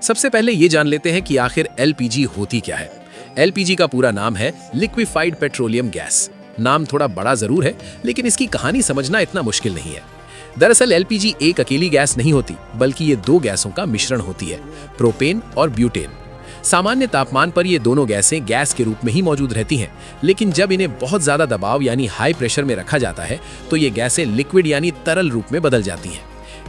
सबसे पहले ये जान लेते हैं कि आखिर एलपीजी होती क्या है। एलपीजी का पूरा नाम है लिक्विफाइड पेट्रोलियम गैस। नाम थोड़ा बड़ा जरूर है, लेकिन इसकी कहानी समझना इतना मुश्किल नहीं है। दरअसल एलपीजी एक अकेली गैस नहीं होती, बल्कि ये दो गैसों का मिश्रण होती है, प्रोपेन और ब्यूटेन। सामान्य तापमान पर ये दोनों गैसें गैस के रूप में ही मौजूद रहती हैं, लेकिन जब इन्हें बहुत ज्यादा दबाव यानी हाई प्रेशर में रखा जाता है तो ये गैसें लिक्विड यानी तरल रूप में बदल जाती हैं।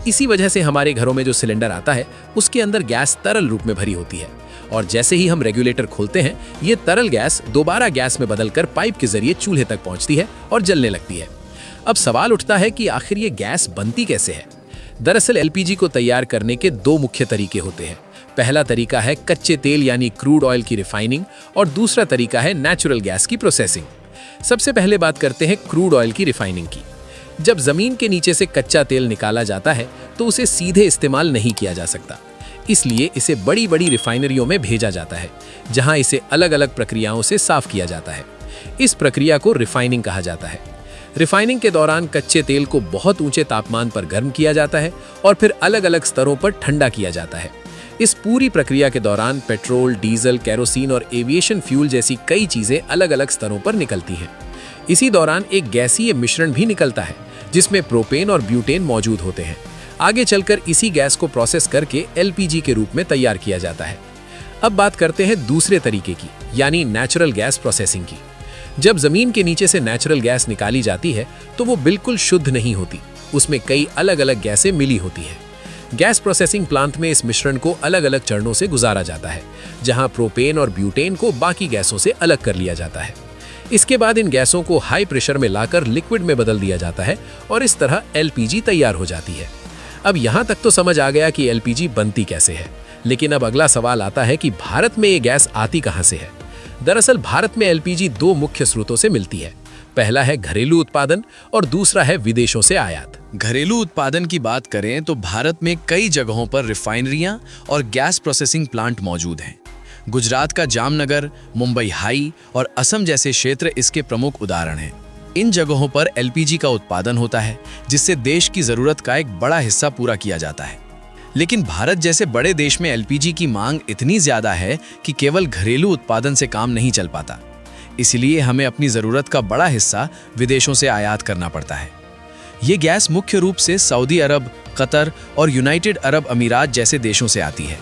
इसी वजह से हमारे घरों में जो सिलेंडर आता है उसके अंदर गैस तरल रूप में भरी होती है, और जैसे ही हम रेगुलेटर खोलते हैं ये तरल गैस दोबारा गैस में बदलकर पाइप के जरिए चूल्हे तक पहुंचती है और जलने लगती है। अब सवाल उठता है कि आखिर ये गैस बनती कैसे है। दरअसल एलपीजी को तैयार करने के दो मुख्य तरीके होते हैं। पहला तरीका है कच्चे तेल यानी क्रूड ऑयल की रिफाइनिंग, और दूसरा तरीका है नेचुरल गैस की प्रोसेसिंग। सबसे पहले बात करते हैं क्रूड ऑयल की रिफाइनिंग की। जब जमीन के नीचे से कच्चा तेल निकाला जाता है तो उसे सीधे इस्तेमाल नहीं किया जा सकता, इसलिए इसे बड़ी बड़ी रिफाइनरियों में भेजा जाता है, जहां इसे अलग अलग प्रक्रियाओं से साफ किया जाता है। इस प्रक्रिया को रिफाइनिंग कहा जाता है। रिफाइनिंग के दौरान कच्चे तेल को बहुत ऊंचे तापमान पर गर्म किया जाता है और फिर अलग अलग स्तरों पर ठंडा किया जाता है। इस पूरी प्रक्रिया के दौरान पेट्रोल, डीजल, केरोसिन और एविएशन फ्यूल जैसी कई चीजें अलग अलग स्तरों पर निकलती हैं। इसी दौरान एक गैसीय मिश्रण भी निकलता है जिसमें प्रोपेन और ब्यूटेन मौजूद होते हैं। आगे चलकर इसी गैस को प्रोसेस करके एलपीजी के रूप में तैयार किया जाता है। अब बात करते हैं दूसरे तरीके की, यानी नेचुरल गैस प्रोसेसिंग की। जब जमीन के नीचे से नेचुरल गैस निकाली जाती है तो वो बिल्कुल शुद्ध नहीं होती, उसमें कई अलग अलग गैसें मिली होती हैं। गैस प्रोसेसिंग प्लांट में इस मिश्रण को अलग अलग चरणों से गुजारा जाता है, जहां प्रोपेन और ब्यूटेन को बाकी गैसों से अलग कर लिया जाता है। इसके बाद इन गैसों को हाई प्रेशर में लाकर लिक्विड में बदल दिया जाता है और इस तरह एलपीजी तैयार हो जाती है। अब यहाँ तक तो समझ आ गया कि एलपीजी बनती कैसे है, लेकिन अब अगला सवाल आता है कि भारत में ये गैस आती कहाँ से है। दरअसल भारत में एलपीजी दो मुख्य स्रोतों से मिलती है। पहला है घरेलू उत्पादन और दूसरा है विदेशों से आयात। घरेलू उत्पादन की बात करें तो भारत में कई जगहों पर रिफाइनरियां और गैस प्रोसेसिंग प्लांट मौजूद हैं। गुजरात का जामनगर, मुंबई हाई और असम जैसे क्षेत्र इसके प्रमुख उदाहरण हैं। इन जगहों पर एलपीजी का उत्पादन होता है, जिससे देश की जरूरत का एक बड़ा हिस्सा पूरा किया जाता है। लेकिन भारत जैसे बड़े देश में एलपीजी की मांग इतनी ज्यादा है कि केवल घरेलू उत्पादन से काम नहीं चल पाता। इसलिए हमें अपनी जरूरत का बड़ा हिस्सा विदेशों से आयात करना पड़ता है। ये गैस मुख्य रूप से सऊदी अरब, कतर और यूनाइटेड अरब अमीरात जैसे देशों से आती है।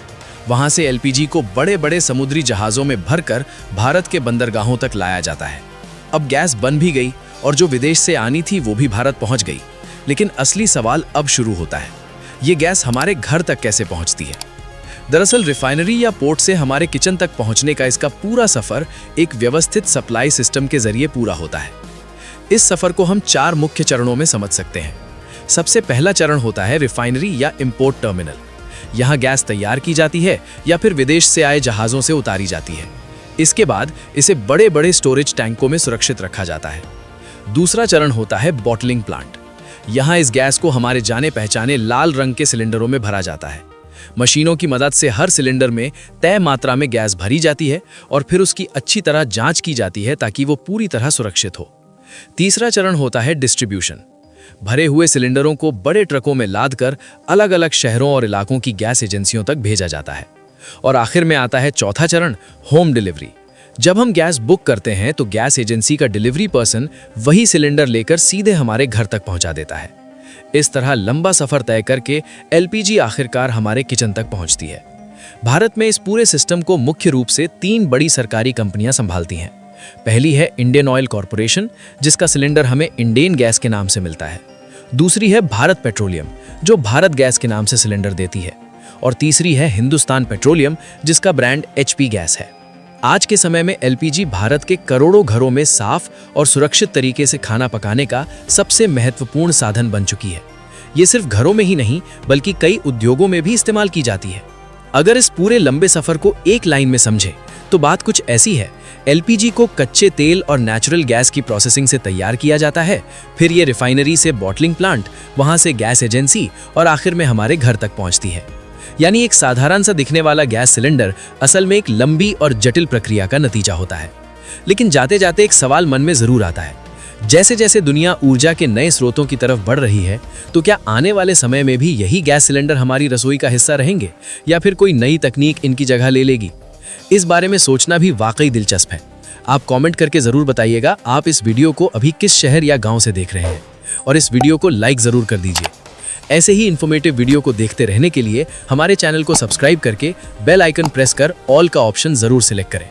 वहां से एलपीजी को बड़े बड़े समुद्री जहाजों में भरकर भारत के बंदरगाहों तक लाया जाता है। अब गैस बन भी गई और जो विदेश से आनी थी वो भी भारत पहुंच गई। लेकिन असली सवाल अब शुरू होता है, ये गैस हमारे घर तक कैसे पहुंचती है। दरअसल रिफाइनरी या पोर्ट से हमारे किचन तक पहुंचने का इसका पूरा सफर एक व्यवस्थित सप्लाई सिस्टम के जरिए पूरा होता है। इस सफर को हम 4 मुख्य चरणों में समझ सकते हैं। सबसे पहला चरण होता है रिफाइनरी या इंपोर्ट टर्मिनल। यहाँ गैस तैयार की जाती है या फिर विदेश से आए जहाजों से उतारी जाती है। इसके बाद इसे बड़े बड़े स्टोरेज टैंकों में सुरक्षित रखा जाता है। दूसरा चरण होता है बॉटलिंग प्लांट। यहाँ इस गैस को हमारे जाने पहचाने लाल रंग के सिलेंडरों में भरा जाता है। मशीनों की मदद से हर सिलेंडर में तय मात्रा में गैस भरी जाती है और फिर उसकी अच्छी तरह जांच की जाती है ताकि वो पूरी तरह सुरक्षित हो। तीसरा चरण होता है डिस्ट्रीब्यूशन। भरे हुए सिलेंडरों को बड़े ट्रकों में लादकर अलग अलग शहरों और इलाकों की गैस एजेंसियों तक भेजा जाता है। और आखिर में आता है चौथा चरण, होम डिलीवरी। जब हम गैस बुक करते हैं तो गैस एजेंसी का डिलीवरी पर्सन वही सिलेंडर लेकर सीधे हमारे घर तक पहुंचा देता है। इस तरह लंबा सफर तय करके एलपीजी आखिरकार हमारे किचन तक पहुंचती है। भारत में इस पूरे सिस्टम को मुख्य रूप से 3 बड़ी सरकारी कंपनियां संभालती हैं। पहली है इंडियन ऑयल कॉरपोरेशन, जिसका सिलेंडर हमें इंडेन गैस के नाम से मिलता है। दूसरी है भारत पेट्रोलियम, जो भारत गैस के नाम से सिलेंडर देती है। और तीसरी है हिंदुस्तान पेट्रोलियम, जिसका ब्रांड एचपी गैस है। आज के समय में एलपीजी भारत के करोड़ों घरों में साफ और सुरक्षित तरीके से खाना पकाने का सबसे महत्वपूर्ण साधन बन चुकी है। ये सिर्फ घरों में ही नहीं बल्कि कई उद्योगों में भी इस्तेमाल की जाती है। अगर इस पूरे लंबे सफर को एक लाइन में समझें तो बात कुछ ऐसी है। एलपीजी को कच्चे तेल और नेचुरल गैस की प्रोसेसिंग से तैयार किया जाता है, फिर ये रिफाइनरी से बॉटलिंग प्लांट, वहां से गैस एजेंसी और आखिर में हमारे घर तक पहुंचती है। यानी एक साधारण सा दिखने वाला गैस सिलेंडर असल में एक लंबी और जटिल प्रक्रिया का नतीजा होता है। लेकिन जाते जाते एक सवाल मन में जरूर आता है, जैसे जैसे दुनिया ऊर्जा के नए स्रोतों की तरफ बढ़ रही है, तो क्या आने वाले समय में भी यही गैस सिलेंडर हमारी रसोई का हिस्सा रहेंगे या फिर कोई नई तकनीक इनकी जगह ले लेगी? इस बारे में सोचना भी वाकई दिलचस्प है। आप कमेंट करके जरूर बताइएगा आप इस वीडियो को अभी किस शहर या गांव से देख रहे हैं, और इस वीडियो को लाइक जरूर कर दीजिए। ऐसे ही इन्फॉर्मेटिव वीडियो को देखते रहने के लिए हमारे चैनल को सब्सक्राइब करके बेल आइकन प्रेस कर ऑल का ऑप्शन जरूर सिलेक्ट करें।